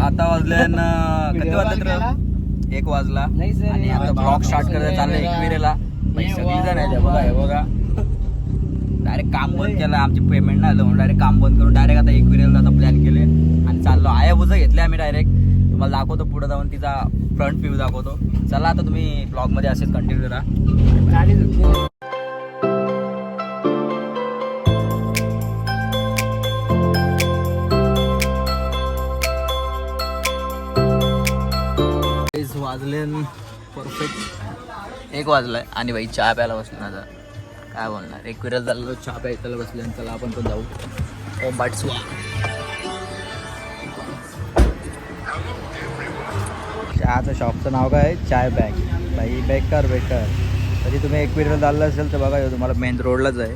आता वाजल्यान किती वाजले? 1 वाजला आणि आता ब्लॉग स्टार्ट करायला चाललंय एकविरेला. सगळी जण आहे बघा, हे बघा डायरेक्ट काम बंद केलं, आमची पेमेंट नाही आलं, डायरेक्ट काम बंद करून डायरेक्ट आता एकविरेला आता प्लॅन केले आणि चाललो. आयाबुजा घेतले आम्ही डायरेक्ट. तुम्हाला दाखवतो पुढे जाऊन तिचा फ्रंट व्ह्यू दाखवतो. चला आता तुम्ही ब्लॉग मध्ये असेच कंटिन्यू करा. वाजले परफेक्ट 1 वाजलाय आणि बाई चहा प्यायला बसलो. आता काय बोलणार, एकविरेला चाललो चहा प्यायला बसले. चला आपण पण जाऊ. ओम बाटसू चहाचं शॉपचं नाव काय आहे? चाय बॅग. बाई बेकार तरी तुम्ही एकविरेला चाललं असेल तर बघा, तुम्हाला मेन रोडलाच आहे.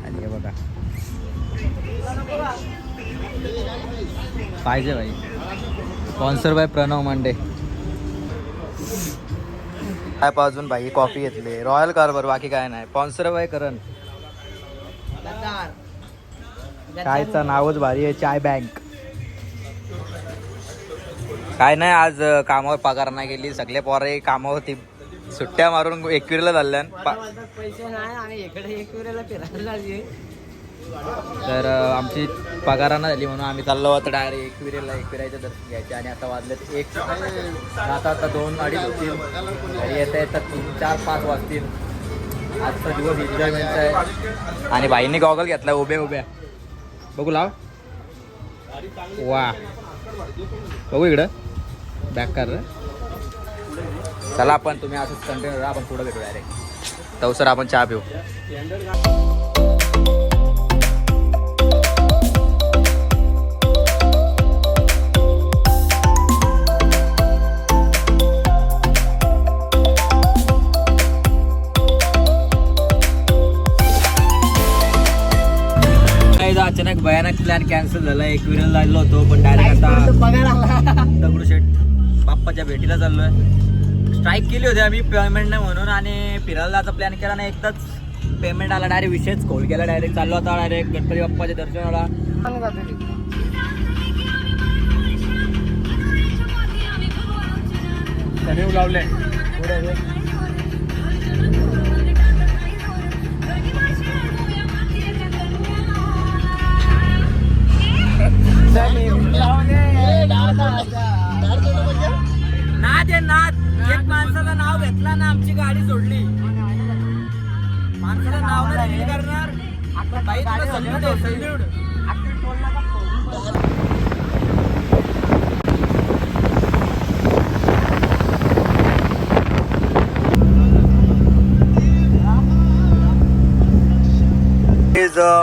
आणि हे बघा पाहिजे बाई. स्पॉन्सर बाय प्रणव मांडे. काय पाजून भाई कॉफी घेतली रॉयल कार्बर, बाकी काय नाही. स्पॉन्सर बाय करण. कायचं नावच भारी आहे, चाय बँक. काय नाही, आज कामावर पगार नाही गेली. सगळे पोरे कामावरती सुट्ट्या मारून एकविरेला चालल्या. पैसे नाही आणि इकडे एकविरेला फिरायला लागले. तर आमची पगारानं झाली म्हणून आम्ही चाललो आता डायरेक्ट एकविरायचं दर्शन घ्यायचे. आणि आता वाजलेत 1. आता 2-2:30 होतील. घरी येता 3-4-5 वाजतील. आजचा दिवस एन्जॉयमेंटचा आहे. आणि बाईंनी गॉगल घेतला उभ्या बघू लाव. वा बघू इकडं बॅक कर. चला आपण तुम्ही असंच कंटिन्यू करा, आपण पुढं भेटू डायरेक्ट. तर सर आपण चहा पिऊ. अचानक भयानक प्लॅन कॅन्सल झाला. एकविरेला जायला होतो पण डायरेक्ट आता दगडूशेठ बाप्पाच्या भेटीला चाललोय. स्ट्राईक केली होती आम्ही पेमेंट नाही म्हणून आणि फिरायला जायचा प्लॅन केला ना, एकदाच पेमेंट आला. डायरेक्ट विषयच खोल केला. डायरेक्ट चाललो आता डायरेक्ट गणपती बाप्पाच्या दर्शनाला. लावले नाद एक माणसाचं नाव घेतला ना, आमची गाडी सोडली. माणसाचं नाव नाही करणार बाई. सल्यूट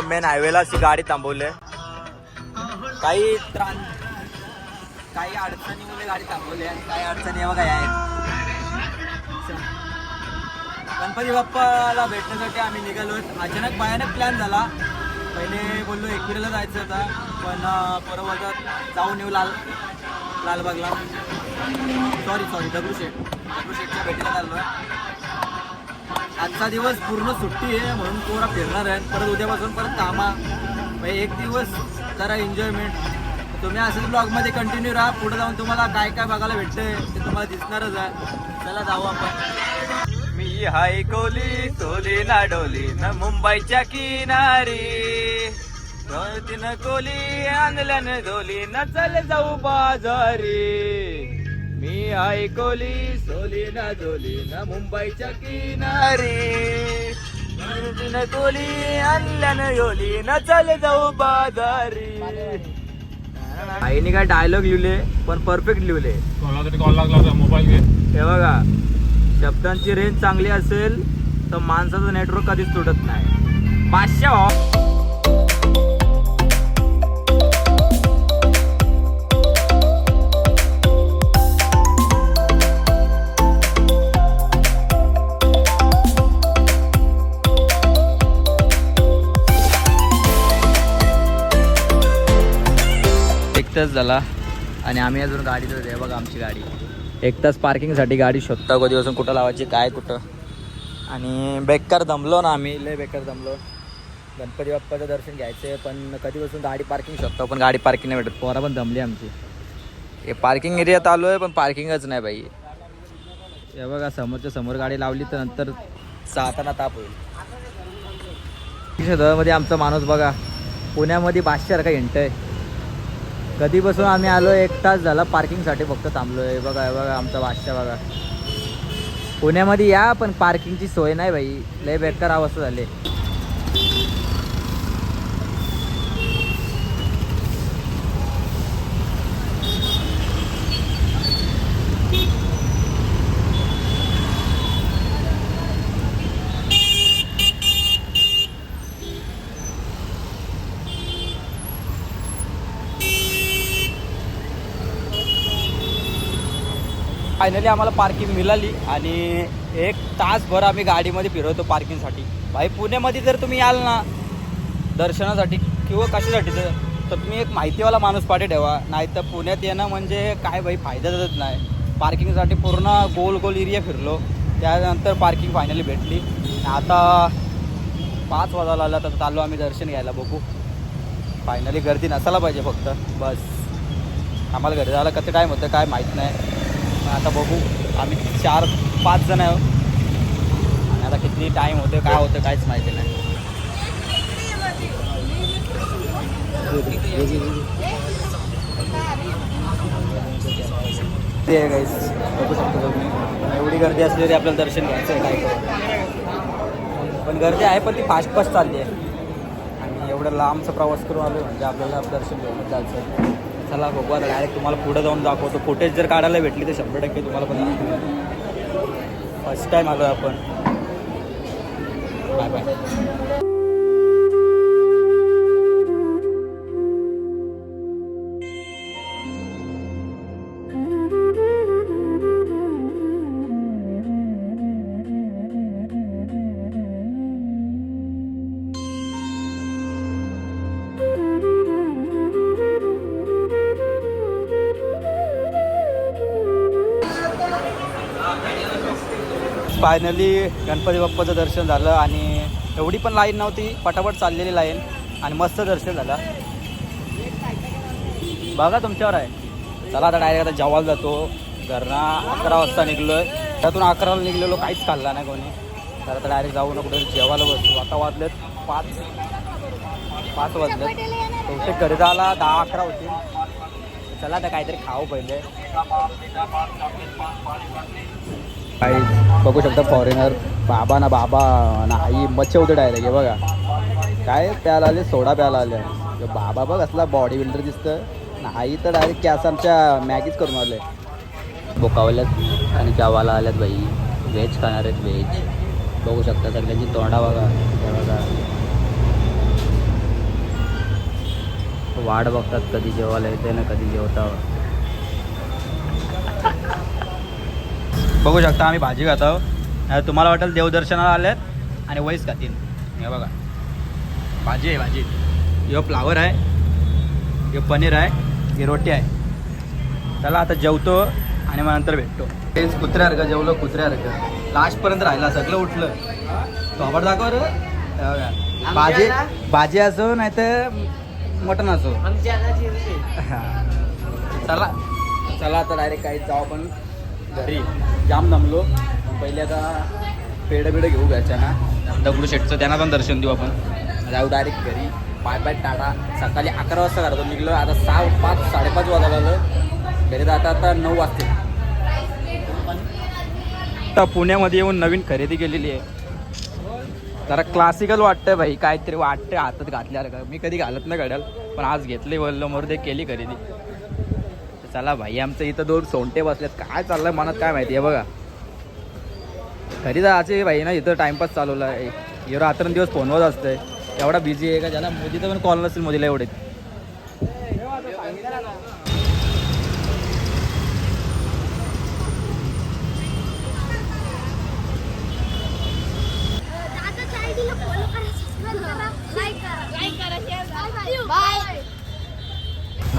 मेन हायवेला अशी गाडी थांबवली. काही अडचणीमुळे गाडी थांबवली आणि काही अडचणी बघा आहेत. गणपती बाप्पाला भेटण्यासाठी आम्ही निघालो. अचानक भयानक प्लॅन झाला. पहिले बोललो एकविरेला जायचं होता पण परत जाऊन येऊ लालबागला. सॉरी दगडूशेठच्या भेटीला चाललो आहे. आजचा दिवस पूर्ण सुट्टी आहे म्हणून पोरा फिरणार आहे. परत उद्यापासून परत कामा. एक दिवस जरा एन्जॉयमेंट. तुम्ही असंच ब्लॉगमध्ये कंटिन्यू राहा. पुढे जाऊन तुम्हाला काय काय बघायला भेटतंय ते तुम्हाला दिसणारच आहे. चला जाऊ आपण. मी हाय कोली तोली ना डोली न मुंबईच्या किनारी. 2-3 कोली आणल्यान डोली न चल जाऊ बाजारी. मी हाय कोली सोली ना डोली न मुंबईच्या किनारी. 2-3 कोली आणल्यान डोली न चल जाऊ बाजारी. आईने काय डायलॉग लिहिले पण परफेक्ट लिहिले. कॉल लागला होता मोबाईल घे. हे बघा, शब्दांची रेंज चांगली असेल तर माणसाचं नेटवर्क कधीच तुटत नाही. 500 तास झाला आणि आम्ही अजून गाडीत आहे. बघा आमची गाडी 1 तास पार्किंगसाठी गाडी शोधता कधीपासून कुठं लावायची काय कुठं. आणि बेकार दमलो ना आम्ही, लय बेकार दमलो. गणपती बाप्पाचं दर्शन घ्यायचं आहे पण कधीपासून गाडी पार्किंग शोधतो पण गाडी पार्किंग नाही भेटत. पोरा पण दमली आमची. हे पार्किंग एरियात आलो आहे पण पार्किंगच नाही बाई. हे बघा समोरच्या समोर गाडी लावली तर नंतर जाताना ताप होईल. मध्ये आमचा माणूस बघा पुण्यामध्ये 500 हिंटय. कधीपासून आम्ही आलो 1 तास झाला पार्किंगसाठी फक्त थांबलो आहे. बघा हे बघा आमचा बादशाह बघा. पुण्यामध्ये या पण पार्किंगची सोय नाही बाई. लय बेकार अवस्था झाली. फायनली आम्हाला पार्किंग मिळाली आणि 1 तासभर आम्ही गाडीमध्ये फिरवतो पार्किंगसाठी. भाई पुण्यामध्ये जर तुम्ही याल ना दर्शनासाठी किंवा कशासाठी तर तुम्ही एक माहितीवाला माणूस पाठी ठेवा. नाही तर पुण्यात येणं म्हणजे काय भाई फायदाच नाही. पार्किंगसाठी पूर्ण गोल गोल एरिया फिरलो. त्यानंतर पार्किंग फायनली भेटली. आता 5 वाजायला आला तर चाललो आम्ही दर्शन घ्यायला. बघू फायनली गर्दी नसायला पाहिजे फक्त बस. आम्हाला घरी जायला किती टाईम होतं काय माहीत नाही. आता बघू आम्ही 4-5 जण आहोत आणि आता किती टाईम होतं काय होतं काहीच माहिती नाही. ते गाईस बघू शकतो तुम्ही एवढी गर्दी असली तरी आपल्याला दर्शन घ्यायचं आहे काय करू. पण गर्दी आहे पण ती फास्ट चालली आहे आणि एवढं लांबचा प्रवास करून आलो म्हणजे आपल्याला दर्शन घेऊन जायचं. चला बघू आता डायरेक्ट तुम्हाला पुढे जाऊन दाखवतो. फुटेज जर काढायला भेटली तर 100% तुम्हाला पण दाखवतो. फर्स्ट टाईम आलो आपण. Bye bye. फायनली गणपती बाप्पाचं दर्शन झालं आणि एवढी पण लाईन नव्हती. पटापट चाललेली लाईन आणि मस्त दर्शन झालं. बघा तुमच्यावर आहे. चला आता डायरेक्ट आता जेवायला जातो. घरना 11 वाजता निघलो आहे. त्यातून 11ला निघलेलो काहीच खाल्ला नाही कोणी. तर आता डायरेक्ट जाऊ ना कुठे जेवायला बसतो. आता वाजलेत 5 वाजलेत. बहुतेक घरी जायला 10-11 होतील. चला आता काहीतरी खाऊ पहिले. काही बघू शकता फॉरेनर बाबा ना आई मच्छे होते डायरेक्ट. हे बघा काय प्यायला आले सोडा प्यायला आले. बाबा बघ असला बॉडी बिल्डर दिसतं. आई तर डायरेक्ट कॅस आमच्या मॅगीच करून आले. बोकावल्यात आणि जेवायला आल्यात बाई. व्हेज खाणार आहेत व्हेज. बघू शकता सगळ्यांची तोंडा बघा. बघा वाट बघतात कधी जेवायला येते ना कधी जेवता. बघू शकता आम्ही भाजी खात आहोत. तुम्हाला वाटेल देवदर्शनाला आल्यात आणि वैस खातील. हे बघा भाजी आहे भाजी. हे फ्लावर आहे, हे पनीर आहे, हे रोटी आहे. चला आता जेवतो आणि मग नंतर भेटतो. तेच कुत्र्यासारखं जेवलं कुत्र्यासारखं. लास्टपर्यंत राहिला सगळं उठलं. थोबड दाखव रे. भाजी असो नाही तर मटण असो. चला चला आता डायरेक्ट काही जाऊ आपण घरी. जाम जमलो. पहिले आता पेढं घेऊ घ्यायच्या ना दगडूशेठचं. त्यांना पण दर्शन देऊ आपण. जाऊ डायरेक्ट घरी. पाय टाटा. सकाळी 11 वाजता काढतो निघलो. आता 5:30 वाजायला आलं. घरी जाता आता 9 वाजते. आता पुण्यामध्ये येऊन नवीन खरेदी केलेली आहे. जरा क्लासिकल वाटतंय भाई. काहीतरी वाटतंय हातात घातल्यावर का. मी कधी घालत नाही घड्याल पण आज घेतले बोललो मोरदे केली खरेदी. चला भाई आमचं इथं 2 सोंटे बसलेत. काय चाललंय मनात काय माहिती आहे. बघा घरी जायचे भाई ना. इथं टाइमपास चालवला आहे. एवढं रात्रंदिवस फोनवर असतंय. एवढा बिझी आहे का ज्याला मोदीचं पण कॉल नसेल मोदीला एवढे.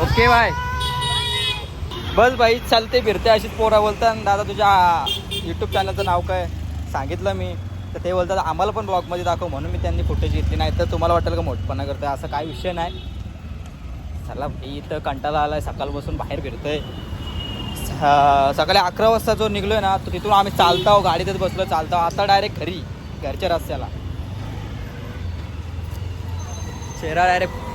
Okay bye. बस भाई चालते फिरते अशीच पोरा बोलतात. दादा तुझ्या यूट्यूब चॅनलचं नाव काय सांगितलं मी तर ते बोलतात आम्हाला पण ब्लॉगमध्ये दाखव. म्हणून मी त्यांनी फुटेज घेतली. नाही तर तुम्हाला वाटेल का मोठपणा करतं. असं काही विषय नाही. चला इथं कंटाळा आला आहे. सकाळपासून बाहेर फिरतोय. सकाळी 11 वाजता जो निघलोय ना तो तिथून आम्ही चालतो गाडीतच बसलो चालतो आता डायरेक्ट घरी घरच्या रस्त्याला चेहरा डायरेक्ट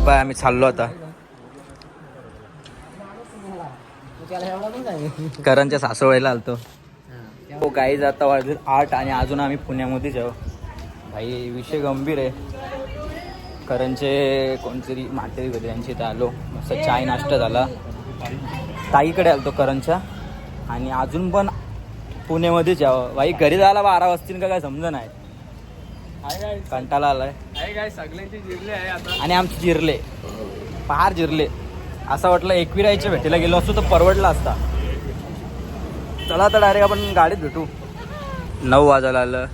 बाय आम्ही चाललो आता करणच्या सासवडीला आलतो हो गाईज आता वाजले 8 आणि अजून आम्ही पुण्यामध्ये जाऊ भाई विषय गंभीर आहे करणचे कोणतरी म्हातारी होते त्यांची इथं आलो मस्त चाय नाश्ता झाला ताईकडे आलतो करणच्या आणि अजून पण पुण्यामध्ये जावं भाई घरी जायला 12 वाजतील का काय समजा नाही कंटाळा आलाय काय सगळ्यांची जिरले आहे आता आणि आमचे जिरले फार जिरले असं वाटलं एकविरायच्या भेटीला गेलो असतो तर परवडला असता चला आता डायरेक्ट आपण गाडीत भेटू 9 वाजायला आलं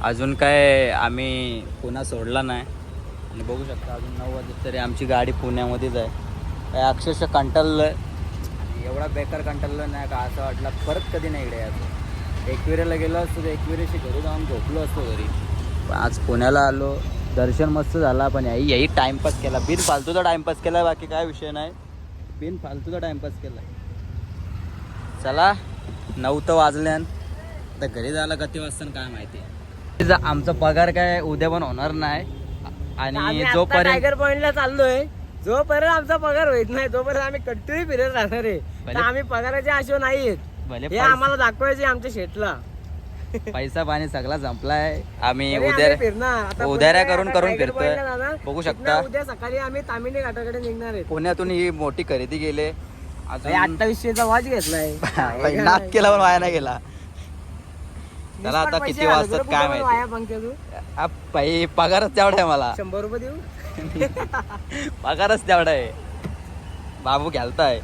अजून काय आम्ही पुन्हा सोडला नाही आणि बघू शकता अजून 9 वाजत तरी आमची गाडी पुण्यामध्येच आहे काय अक्षरशः कंटाळलं आणि एवढा बेकार कंटाळलं नाही का असं वाटलं परत कधी नाही इकडे यायचं एकविरेला गेलो असतो तर एकविरेशी घरी जाऊन झोपलो असतो घरी पण आज पुण्याला आलो दर्शन मस्त झाला पण याही टाइमपास केला बिन फालतूचा टाइमपास केला बाकी काय विषय नाही बिन फालतूचा टाइमपास केला चला 9 तर वाजल्यान आता घरी जायला किती वाजता काय माहिती आमचा पगार काय उद्या पण होणार नाही आणि जोपर्यंत टायगर पॉइंटला चाललोय जोपर्यंत आमचा पगार होत नाही तोपर्यंत आम्ही कट्टुरी फिरत राहणार आहे तर आम्ही पगाराचे आशो नाहीत भले हे आम्हाला दाखवायचे आमच्या शेटला पैसा पाणी सगळा संपलाय आम्ही तरी उद्या आम्ही फिरणार. आता उद्याऱ्या पुढे करून आता करून टायगर फिरतोय पॉइंटला जाणार. बघू तिथनं शकता उद्या सकाळी आम्ही तामिनी घाटाकडे निघणार आहे पुण्यातून ही मोठी खरेदी गेले अजून 2800चा वॉच घेतलाय नाद केला पण वाया नाही गेला त्याला आता पैसे किती घालतो वाजतात रे, काय कुठं पण माहिती वाया पंक्या तू. बाई पगारच तेवढा आहे मला 100 रुपये देऊ पगारच तेवढा आहे बाबू घालताय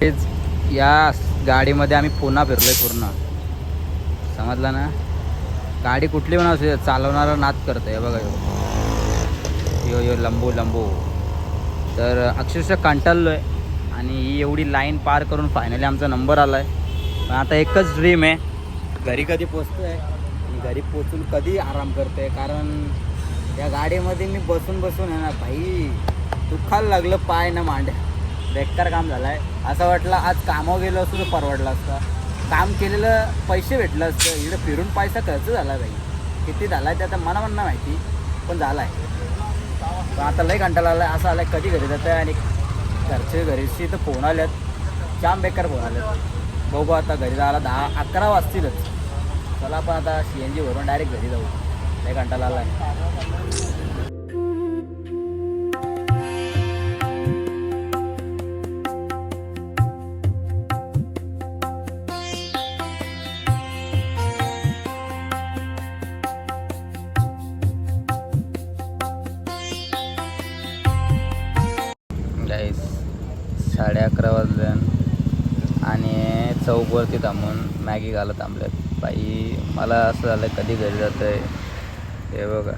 तेच या गाडीमध्ये आम्ही पुन्हा फिरलोय पूर्ण समजला ना गाडी कुठली पण असू चालवणारा नाद करतोय बघा यो लंबू तर अक्षरशः कंटाळलोय आणि ही एवढी लाईन पार करून फायनली आमचा नंबर आलाय पण आता एकच ड्रीम आहे घरी कधी पोचतोय आणि घरी पोचून कधी आराम करतोय कारण या गाडीमध्ये मी बसून आहे ना भाई दुखायला लागलं पाय ना मांड्या बेकार काम झालाय असं वाटलं आज कामावर गेलो असतो तर परवडलं असतं काम केलेलं पैसे भेटलं असतं इकडे फिरून पैसा खर्च झाला बाई किती झाला आहे ते आता मला म्हणणं माहिती पण झाला आहे पण आता लई कंटाळा आला असं आलं कधी घरी जातं आहे आणि घरचे घरीशी तर फोन आल्यात जाम बेकार फोन आल्यात बघू आता घरी जायला 10-11 वाजतीलच चला आपण आता CNG भरून डायरेक्ट घरी जाऊ लई कंटाळा आला आहे गाईस 11:30 वाजले आणि चौकवरती थांबून मॅगी घालत थांबल्यात बाई मला असं झालं कधी घरी जात आहे हे बघा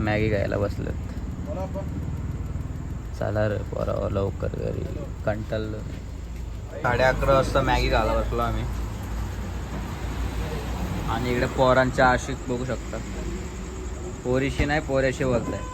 मॅगी घ्यायला बसलेत चला रे पोरावं लवकर घरी कंटाळलो 11:30 वाजता मॅगी घाला बसलो आम्ही आणि इकडे पोरांच्या आशिक बघू शकता पोरीशी नाही पोऱ्याशी बोलत आहे